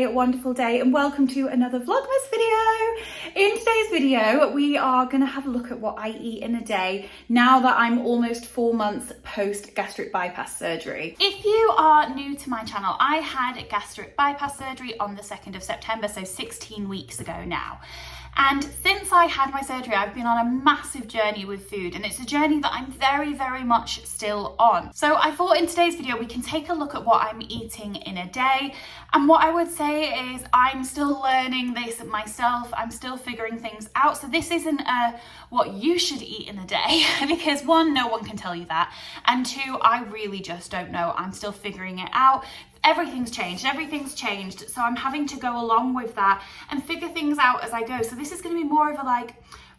a wonderful day and welcome to another Vlogmas video. In today's video, we are going to have a look at what I eat in a day now that I'm almost 4 months post gastric bypass surgery. If you are new to my channel, I had gastric bypass surgery on the 2nd of September, so 16 weeks ago now. And since I had my surgery, I've been on a massive journey with food, and it's a journey that I'm very much still on. So I thought in today's video, we can take a look at what I'm eating in a day. And what I would say is I'm still learning this myself. I'm still figuring things out. So this isn't what you should eat in a day, because one, no one can tell you that. And two, I really just don't know. I'm still figuring it out. Everything's changed, so I'm having to go along with that and figure things out as I go. So this is going to be more of a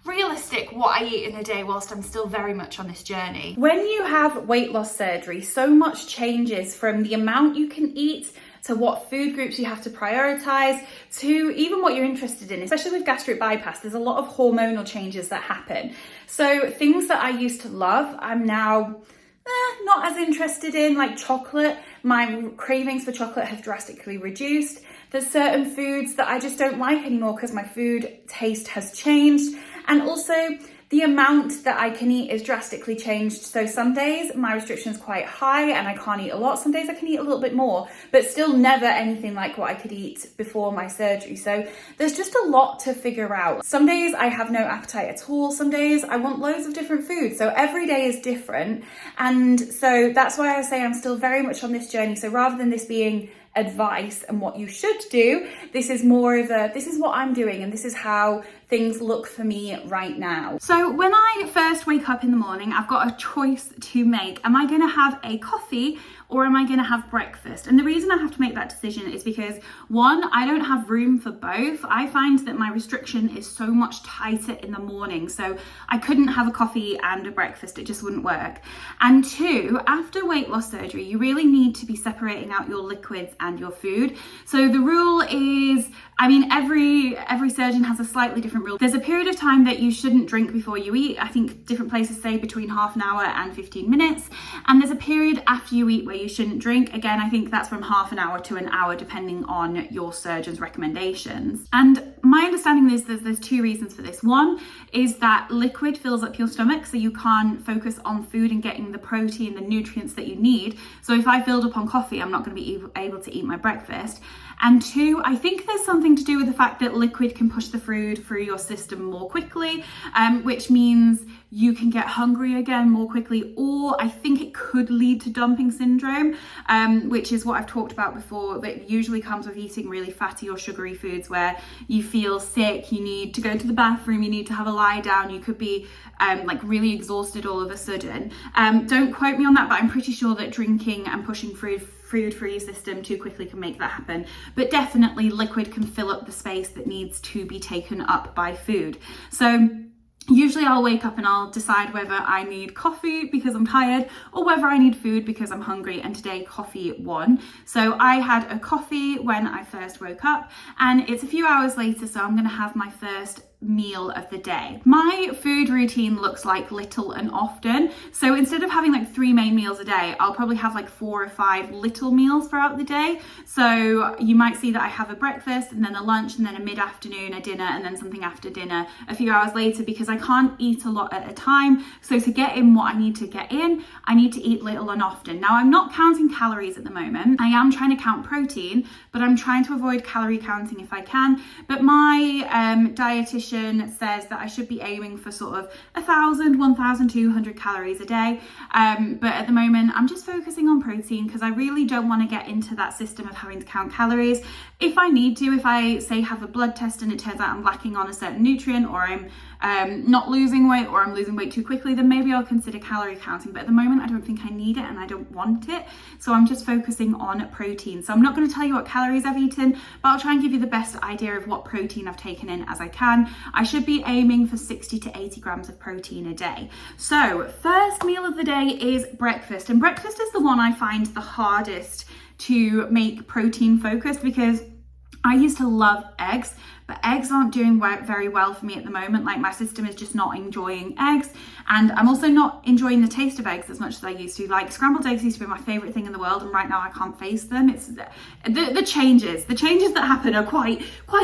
realistic what I eat in a day whilst I'm still very much on this journey. When you have weight loss surgery, so much changes from the amount you can eat to what food groups you have to prioritize, to even what you're interested in. Especially with gastric bypass, there's a lot of hormonal changes that happen. So things that I used to love, I'm now not as interested in, like chocolate. My cravings for chocolate have drastically reduced. There's certain foods that I just don't like anymore because my food taste has changed. And also the amount that I can eat is drastically changed. So some days my restriction is quite high and I can't eat a lot. Some days I can eat a little bit more, but still never anything like what I could eat before my surgery. So there's just a lot to figure out. Some days I have no appetite at all. Some days I want loads of different foods. So every day is different. And so that's why I say I'm still very much on this journey. So rather than this being advice and what you should do, this is more of a, this is what I'm doing and this is how things look for me right now. So when I first wake up in the morning, I've got a choice to make. Am I going to have a coffee or am I going to have breakfast? And the reason I have to make that decision is because one, I don't have room for both. I find that my restriction is so much tighter in the morning, so I couldn't have a coffee and a breakfast. It just wouldn't work. And two, after weight loss surgery, you really need to be separating out your liquids and your food. So the rule is, I mean, every surgeon has a slightly different rule. There's a period of time that you shouldn't drink before you eat. I think different places say between half an hour and 15 minutes. And there's a period after you eat where you shouldn't drink. Again, I think that's from half an hour to an hour, depending on your surgeon's recommendations. And my understanding is there's two reasons for this. One is that liquid fills up your stomach, so you can't focus on food and getting the protein, the nutrients that you need. So if I filled up on coffee, I'm not going to be able to eat my breakfast. And two, I think there's something to do with the fact that liquid can push the food through your system more quickly, which means you can get hungry again more quickly, or I think it could lead to dumping syndrome, which is what I've talked about before, that usually comes with eating really fatty or sugary foods where you feel sick, you need to go to the bathroom, you need to have a lie down, you could be really exhausted all of a sudden. Don't quote me on that, but I'm pretty sure that drinking and pushing food through your system too quickly can make that happen. But definitely liquid can fill up the space that needs to be taken up by food. So usually I'll wake up and I'll decide whether I need coffee because I'm tired or whether I need food because I'm hungry, and today coffee won. So I had a coffee when I first woke up, and it's a few hours later, so I'm going to have my first meal of the day. My food routine looks like little and often. So instead of having 3 main meals a day, I'll probably have 4 or 5 little meals throughout the day. So you might see that I have a breakfast and then a lunch and then a mid-afternoon, a dinner, and then something after dinner a few hours later, because I can't eat a lot at a time. So to get in what I need to get in, I need to eat little and often. Now, I'm not counting calories at the moment. I am trying to count protein, but I'm trying to avoid calorie counting if I can. But my dietitian says that I should be aiming for sort of 1,200 calories a day. But at the moment, I'm just focusing on protein because I really don't want to get into that system of having to count calories. If I need to, if I say have a blood test and it turns out I'm lacking on a certain nutrient, or I'm not losing weight, or I'm losing weight too quickly, then maybe I'll consider calorie counting. But at the moment, I don't think I need it and I don't want it. So I'm just focusing on protein. So I'm not going to tell you what calories I've eaten, but I'll try and give you the best idea of what protein I've taken in as I can. I should be aiming for 60 to 80 grams of protein a day. So first meal of the day is breakfast. And breakfast is the one I find the hardest to make protein focused, because I used to love eggs, but eggs aren't doing very well for me at the moment. Like, my system is just not enjoying eggs, and I'm also not enjoying the taste of eggs as much as I used to. Like, scrambled eggs used to be my favorite thing in the world, and right now I can't face them. It's the changes that happen are quite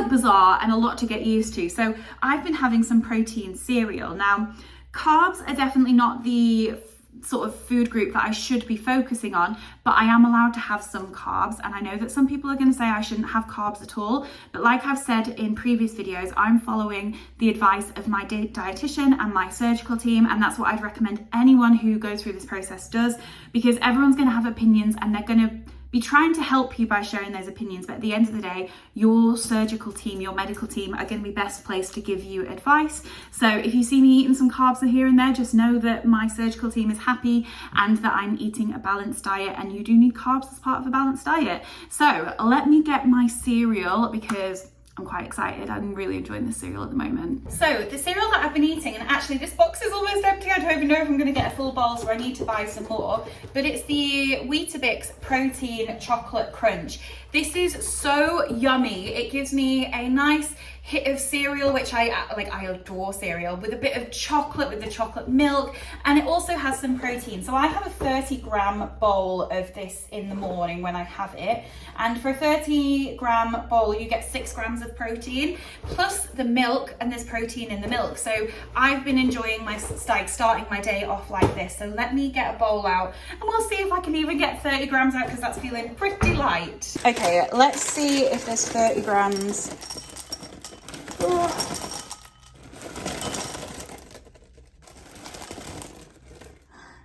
bizarre and a lot to get used to. So I've been having some protein cereal. Now, carbs are definitely not the sort of food group that I should be focusing on, but I am allowed to have some carbs, and I know that some people are going to say I shouldn't have carbs at all, but like I've said in previous videos, I'm following the advice of my dietitian and my surgical team, and that's what I'd recommend anyone who goes through this process does, because everyone's going to have opinions and they're going to be trying to help you by sharing those opinions, but at the end of the day, your surgical team, your medical team are going to be best placed to give you advice. So if you see me eating some carbs here and there, just know that my surgical team is happy and that I'm eating a balanced diet, and you do need carbs as part of a balanced diet. So let me get my cereal because I'm quite excited. I'm really enjoying this cereal at the moment. So the cereal that I've been eating, and actually this box is almost empty. I don't even know if I'm going to get a full bowl, so I need to buy some more. But it's the Weetabix Protein Chocolate Crunch. This is so yummy. It gives me a nice hit of cereal, which I adore cereal, with a bit of chocolate, with the chocolate milk, and it also has some protein. So I have a 30-gram bowl of this in the morning when I have it, and for a 30-gram bowl you get 6 grams of protein plus the milk, and there's protein in the milk. So I've been enjoying starting my day off like this. So let me get a bowl out and we'll see if I can even get 30 grams out, because that's feeling pretty light. Okay, let's see if there's 30 grams.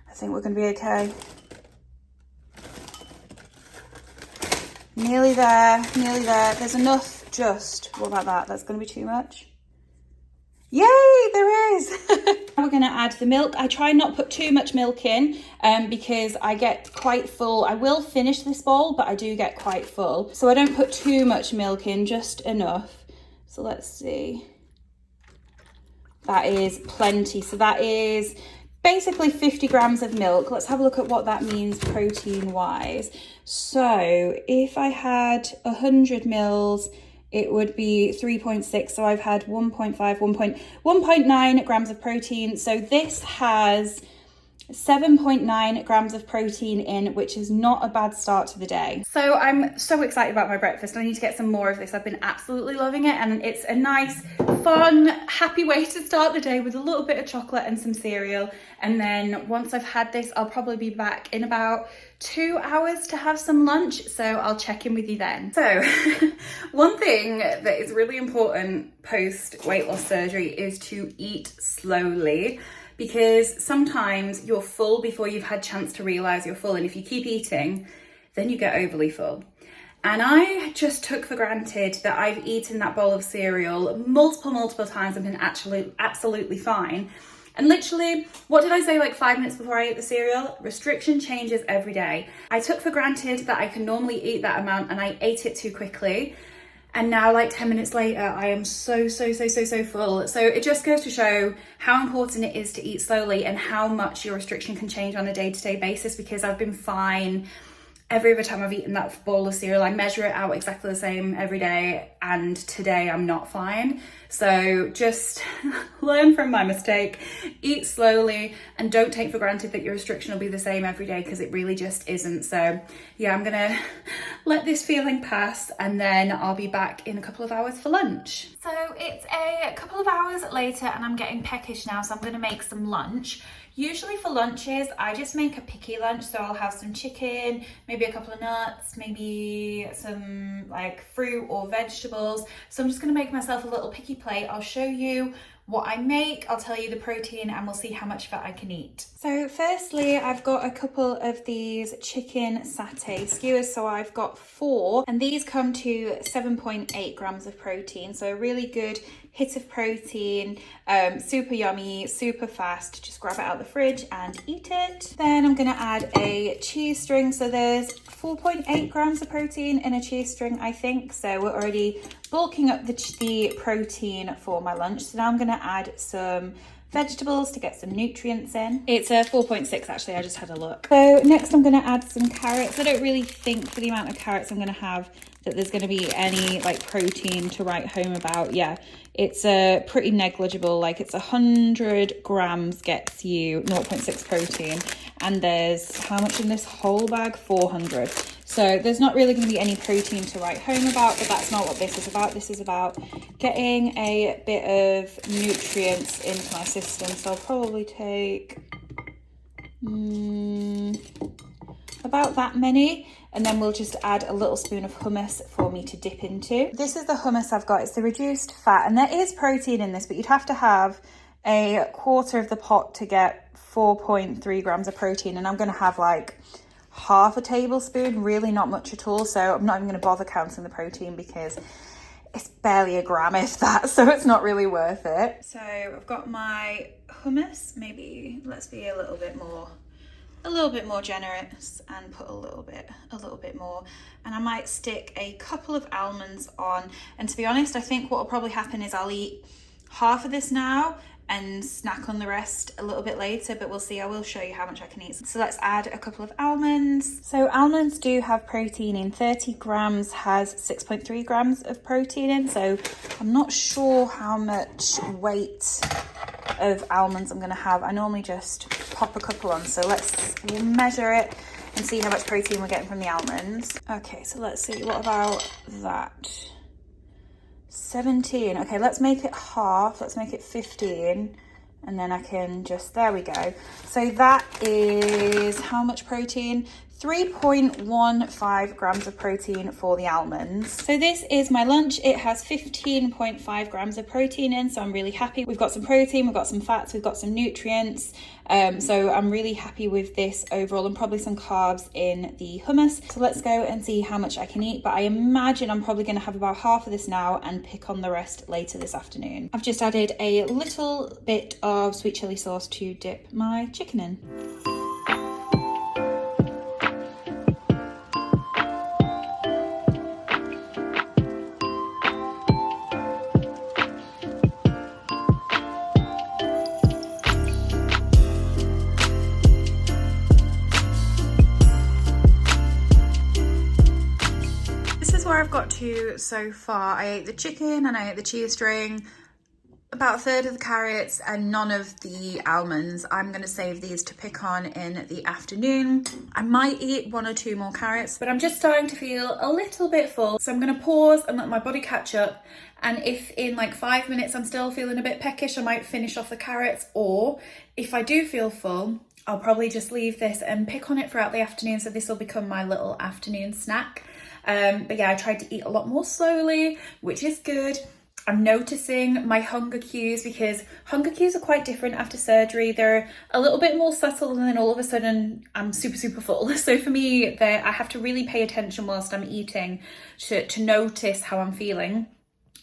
I think we're going to be okay. Nearly there, nearly there. There's enough just. What about that? That's going to be too much. Yay, there is. We're going to add the milk. I try not put too much milk in because I get quite full. I will finish this bowl, but I do get quite full. So I don't put too much milk in, just enough. So let's see. That is plenty. So that is basically 50 grams of milk. Let's have a look at what that means protein wise. So if I had 100 mils, it would be 3.6. So I've had 1.9 grams of protein. So this has 7.9 grams of protein in, which is not a bad start to the day. So I'm so excited about my breakfast. I need to get some more of this. I've been absolutely loving it, and it's a nice, fun, happy way to start the day with a little bit of chocolate and some cereal. And then once I've had this, I'll probably be back in about 2 hours to have some lunch, so I'll check in with you then. So one thing that is really important post weight loss surgery is to eat slowly, because sometimes you're full before you've had a chance to realize you're full, and if you keep eating, then you get overly full. And I just took for granted that I've eaten that bowl of cereal multiple times and been absolutely fine. And literally, what did I say like 5 minutes before I ate the cereal? Restriction changes every day. I took for granted that I can normally eat that amount, and I ate it too quickly. And now, like 10 minutes later, I am so full. So it just goes to show how important it is to eat slowly and how much your restriction can change on a day-to-day basis, because I've been fine every other time I've eaten that bowl of cereal. I measure it out exactly the same every day, and today I'm not fine. So just learn from my mistake, eat slowly, and don't take for granted that your restriction will be the same every day, because it really just isn't. So yeah, I'm gonna let this feeling pass, and then I'll be back in a couple of hours for lunch. So it's a couple of hours later and I'm getting peckish now, so I'm gonna make some lunch. Usually for lunches, I just make a picky lunch, so I'll have some chicken, maybe a couple of nuts, maybe some like fruit or vegetables. So I'm just gonna make myself a little picky plate. I'll show you what I make, I'll tell you the protein, and we'll see how much of it I can eat. So firstly, I've got a couple of these chicken satay skewers. So I've got 4, and these come to 7.8 grams of protein. So a really good hit of protein, super yummy, super fast. Just grab it out of the fridge and eat it. Then I'm gonna add a cheese string. So there's 4.8 grams of protein in a cheese string, I think. So we're already bulking up the protein for my lunch. So now I'm gonna add some vegetables to get some nutrients in. It's a 4.6 actually, I just had a look. So next I'm gonna add some carrots. I don't really think for the amount of carrots I'm gonna have that there's gonna be any like protein to write home about. Yeah, it's pretty negligible, like it's 100 grams gets you 0.6 protein, and there's how much in this whole bag? 400. So there's not really going to be any protein to write home about, but that's not what this is about. This is about getting a bit of nutrients into my system. So I'll probably take about that many, and then we'll just add a little spoon of hummus for me to dip into. This is the hummus I've got. It's the reduced fat, and there is protein in this, but you'd have to have a quarter of the pot to get 4.3 grams of protein, and I'm going to have like half a tablespoon, really not much at all. So I'm not even going to bother counting the protein because it's barely a gram if that, so it's not really worth it. So I've got my hummus. Maybe let's be a little bit more generous and put a little bit more, and I might stick a couple of almonds on. And to be honest, I think what will probably happen is I'll eat half of this now and snack on the rest a little bit later, but we'll see. I will show you how much I can eat. So let's add a couple of almonds. So almonds do have protein in. 30 grams has 6.3 grams of protein in, so I'm not sure how much weight of almonds I'm gonna have. I normally just pop a couple on, so we'll measure it and see how much protein we're getting from the almonds. Okay, so let's see, what about that? 17. Okay, let's make it half. Let's make it 15, and then I can just, there we go. So that is how much protein? 3.15 grams of protein for the almonds. So this is my lunch. It has 15.5 grams of protein in, so I'm really happy. We've got some protein, we've got some fats, we've got some nutrients. So I'm really happy with this overall, and probably some carbs in the hummus. So let's go and see how much I can eat, but I imagine I'm probably going to have about half of this now and pick on the rest later this afternoon. I've just added a little bit of sweet chili sauce to dip my chicken in. Where I've got to so far. I ate the chicken and I ate the chia string, about a third of the carrots, and none of the almonds. I'm going to save these to pick on in the afternoon. I might eat 1 or 2 more carrots, but I'm just starting to feel a little bit full, so I'm going to pause and let my body catch up. And if in like 5 minutes I'm still feeling a bit peckish, I might finish off the carrots, or if I do feel full, I'll probably just leave this and pick on it throughout the afternoon. So this will become my little afternoon snack. But yeah, I tried to eat a lot more slowly, which is good. I'm noticing my hunger cues, because hunger cues are quite different after surgery. They're a little bit more subtle, and then all of a sudden I'm super full. So for me, I have to really pay attention whilst I'm eating to notice how I'm feeling.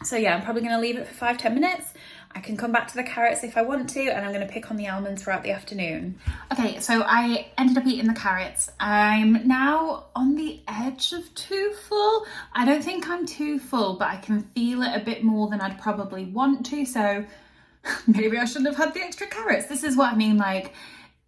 So yeah, I'm probably going to leave it for 5-10 minutes. I can come back to the carrots if I want to, and I'm going to pick on the almonds throughout the afternoon. Okay, so I ended up eating the carrots. I'm now on the edge of too full. I don't think I'm too full, but I can feel it a bit more than I'd probably want to, so maybe I shouldn't have had the extra carrots. This is what I mean, like,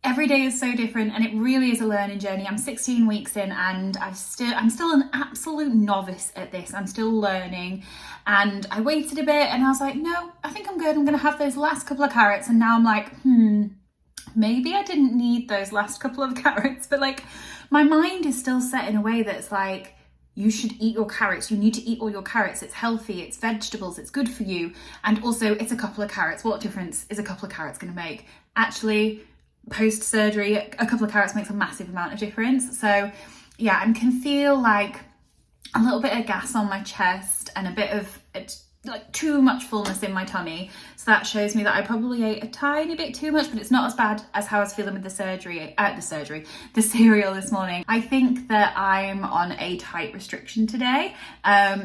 every day is so different, and it really is a learning journey. I'm 16 weeks in, and I'm still an absolute novice at this. I'm still learning, and I waited a bit and I was like, no, I think I'm good. I'm gonna have those last couple of carrots, and now I'm like, maybe I didn't need those last couple of carrots. But like, my mind is still set in a way that's like, you should eat your carrots. You need to eat all your carrots. It's healthy, it's vegetables, it's good for you. And also, it's a couple of carrots. What difference is a couple of carrots gonna make? Actually, post-surgery, a couple of carrots makes a massive amount of difference. So yeah, I can feel like a little bit of gas on my chest and a bit of like too much fullness in my tummy. So that shows me that I probably ate a tiny bit too much, but it's not as bad as how I was feeling with the cereal this morning. I think that I'm on a tight restriction today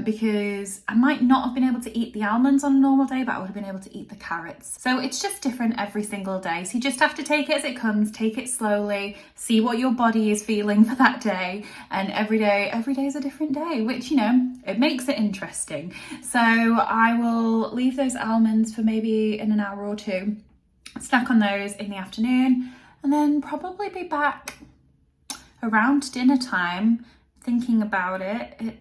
because I might not have been able to eat the almonds on a normal day, but I would have been able to eat the carrots. So it's just different every single day. So you just have to take it as it comes, take it slowly, see what your body is feeling for that day. And every day is a different day, which, you know, it makes it interesting. So I will leave those almonds for maybe in an hour or two, snack on those in the afternoon, and then probably be back around dinner time. Thinking about it,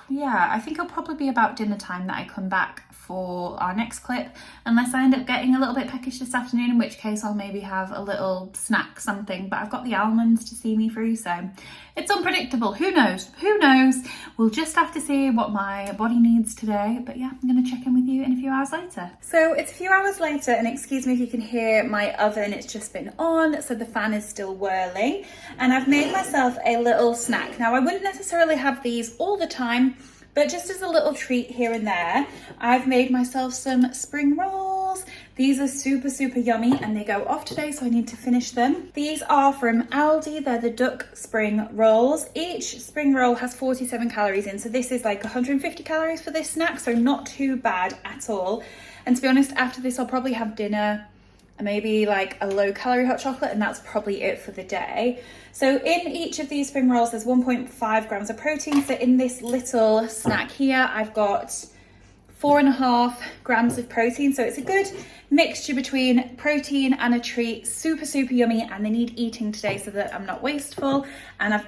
yeah, I think it'll probably be about dinner time that I come back for our next clip, unless I end up getting a little bit peckish this afternoon, in which case I'll maybe have a little snack, something, but I've got the almonds to see me through, so it's unpredictable. Who knows? Who knows? We'll just have to see what my body needs today, but yeah, I'm gonna check in with you in a few hours later. So it's a few hours later, and excuse me if you can hear my oven, it's just been on, so the fan is still whirling, and I've made myself a little snack. Now, I wouldn't necessarily have these all the time, but just as a little treat here and there, I've made myself some spring rolls. These are super, super yummy, and they go off today, so I need to finish them. These are from Aldi. They're the duck spring rolls. Each spring roll has 47 calories in, so this is like 150 calories for this snack, so not too bad at all. And to be honest, after this, I'll probably have dinner and maybe like a low calorie hot chocolate, and that's probably it for the day. So in each of these spring rolls, there's 1.5 grams of protein. So in this little snack here, I've got 4.5 grams of protein. So it's a good mixture between protein and a treat. Super, super yummy, and they need eating today so that I'm not wasteful. And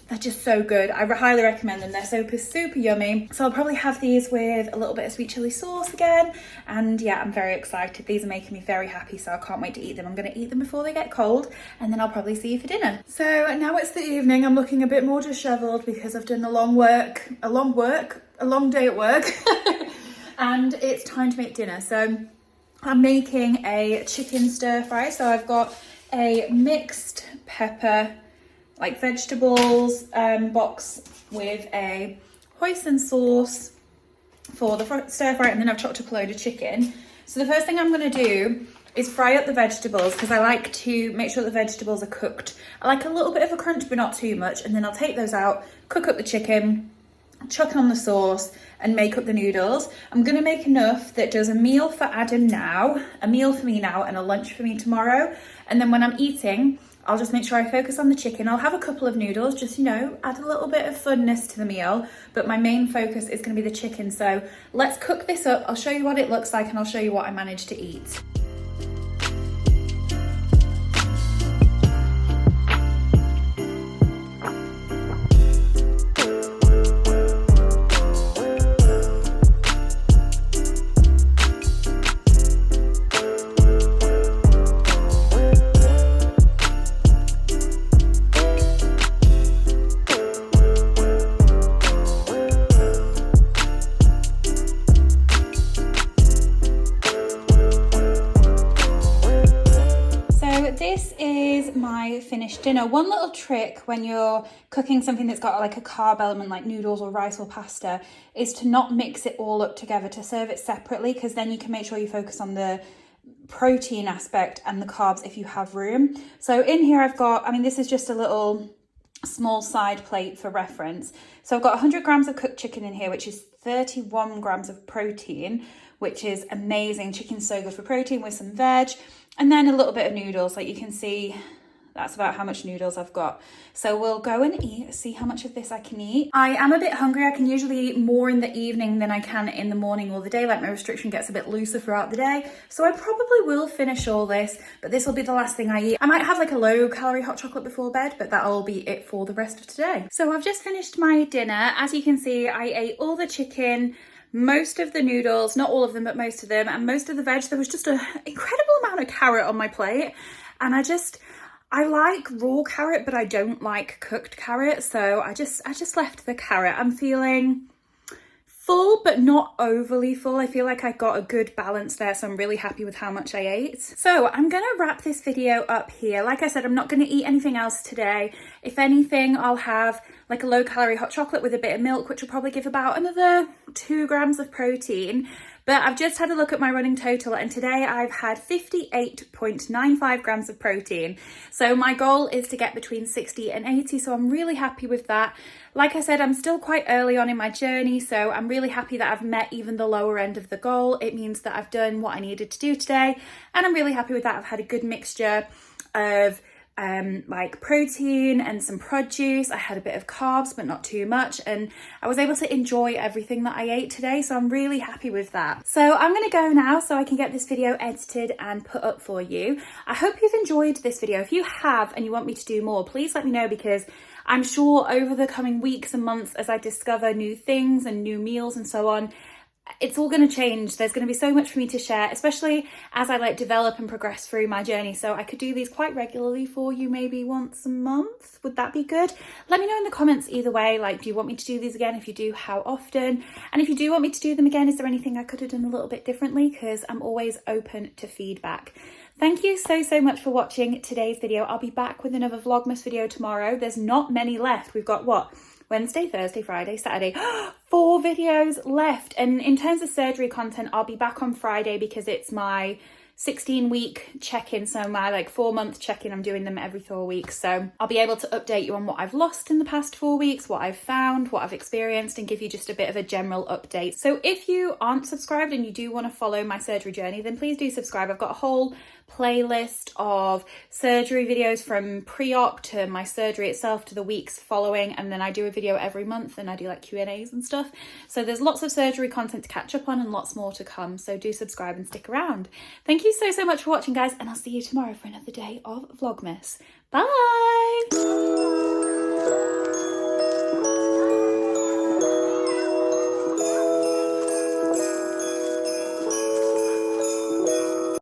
they're just so good. I highly recommend them. They're super, super yummy. So I'll probably have these with a little bit of sweet chili sauce again. And yeah, I'm very excited. These are making me very happy, so I can't wait to eat them. I'm gonna eat them before they get cold, and then I'll probably see you for dinner. So now it's the evening. I'm looking a bit more disheveled because I've done a long day at work. And it's time to make dinner. So I'm making a chicken stir fry. So I've got a mixed pepper, like vegetables box with a hoisin sauce for the stir fry, and then I've chopped up a load of chicken. So the first thing I'm going to do is fry up the vegetables, because I like to make sure the vegetables are cooked. I like a little bit of a crunch, but not too much, and then I'll take those out, cook up the chicken, chuck on the sauce, and make up the noodles. I'm going to make enough that does a meal for Adam now, a meal for me now, and a lunch for me tomorrow. And then when I'm eating, I'll just make sure I focus on the chicken. I'll have a couple of noodles, just, you know, add a little bit of funness to the meal, but my main focus is going to be the chicken. So let's cook this up. I'll show you what it looks like, and I'll show you what I managed to eat. This is my finished dinner. One little trick when you're cooking something that's got like a carb element like noodles or rice or pasta is to not mix it all up together, to serve it separately, because then you can make sure you focus on the protein aspect and the carbs if you have room. So in here I've got, I mean, this is just a little small side plate for reference. So I've got 100 grams of cooked chicken in here, which is 31 grams of protein, which is amazing. Chicken's so good for protein, with some veg, and then a little bit of noodles. Like you can see, that's about how much noodles I've got. So we'll go and eat, see how much of this I can eat. I am a bit hungry. I can usually eat more in the evening than I can in the morning or the day. Like my restriction gets a bit looser throughout the day. So I probably will finish all this, but this will be the last thing I eat. I might have like a low calorie hot chocolate before bed, but that'll be it for the rest of today. So I've just finished my dinner. As you can see, I ate all the chicken, most of the noodles, not all of them, but most of them, and most of the veg. There was just an incredible amount of carrot on my plate, and I like raw carrot, but I don't like cooked carrot, so I just left the carrot. I'm feeling full, but not overly full. I feel like I got a good balance there, so I'm really happy with how much I ate. So I'm gonna wrap this video up here. Like I said, I'm not gonna eat anything else today. If anything, I'll have like a low calorie hot chocolate with a bit of milk, which will probably give about another 2 grams of protein. But I've just had a look at my running total, and today I've had 58.95 grams of protein. So my goal is to get between 60 and 80, so I'm really happy with that. Like I said, I'm still quite early on in my journey, so I'm really happy that I've met even the lower end of the goal. It means that I've done what I needed to do today, and I'm really happy with that. I've had a good mixture of like protein and some produce. I had a bit of carbs, but not too much. And I was able to enjoy everything that I ate today. So I'm really happy with that. So I'm going to go now so I can get this video edited and put up for you. I hope you've enjoyed this video. If you have and you want me to do more, please let me know, because I'm sure over the coming weeks and months, as I discover new things and new meals and so on, it's all going to change. There's going to be so much for me to share, especially as I like develop and progress through my journey. So I could do these quite regularly for you, maybe once a month. Would that be good? Let me know in the comments either way. Like, do you want me to do these again? If you do, how often? And if you do want me to do them again, is there anything I could have done a little bit differently? Because I'm always open to feedback. Thank you so much for watching today's video. I'll be back with another Vlogmas video tomorrow. There's not many left. We've got what? Wednesday, Thursday, Friday, Saturday, 4 videos left. And in terms of surgery content, I'll be back on Friday because it's my 16-week check-in, so my 4-month check-in. I'm doing them every 4 weeks, so I'll be able to update you on what I've lost in the past 4 weeks, what I've found, what I've experienced, and give you just a bit of a general update. So if you aren't subscribed and you do want to follow my surgery journey, then please do subscribe. I've got a whole playlist of surgery videos from pre-op to my surgery itself to the weeks following, and then I do a video every month and I do Q&As and stuff. So there's lots of surgery content to catch up on and lots more to come, so do subscribe and stick around. Thank you so much for watching, guys, and I'll see you tomorrow for another day of Vlogmas. Bye!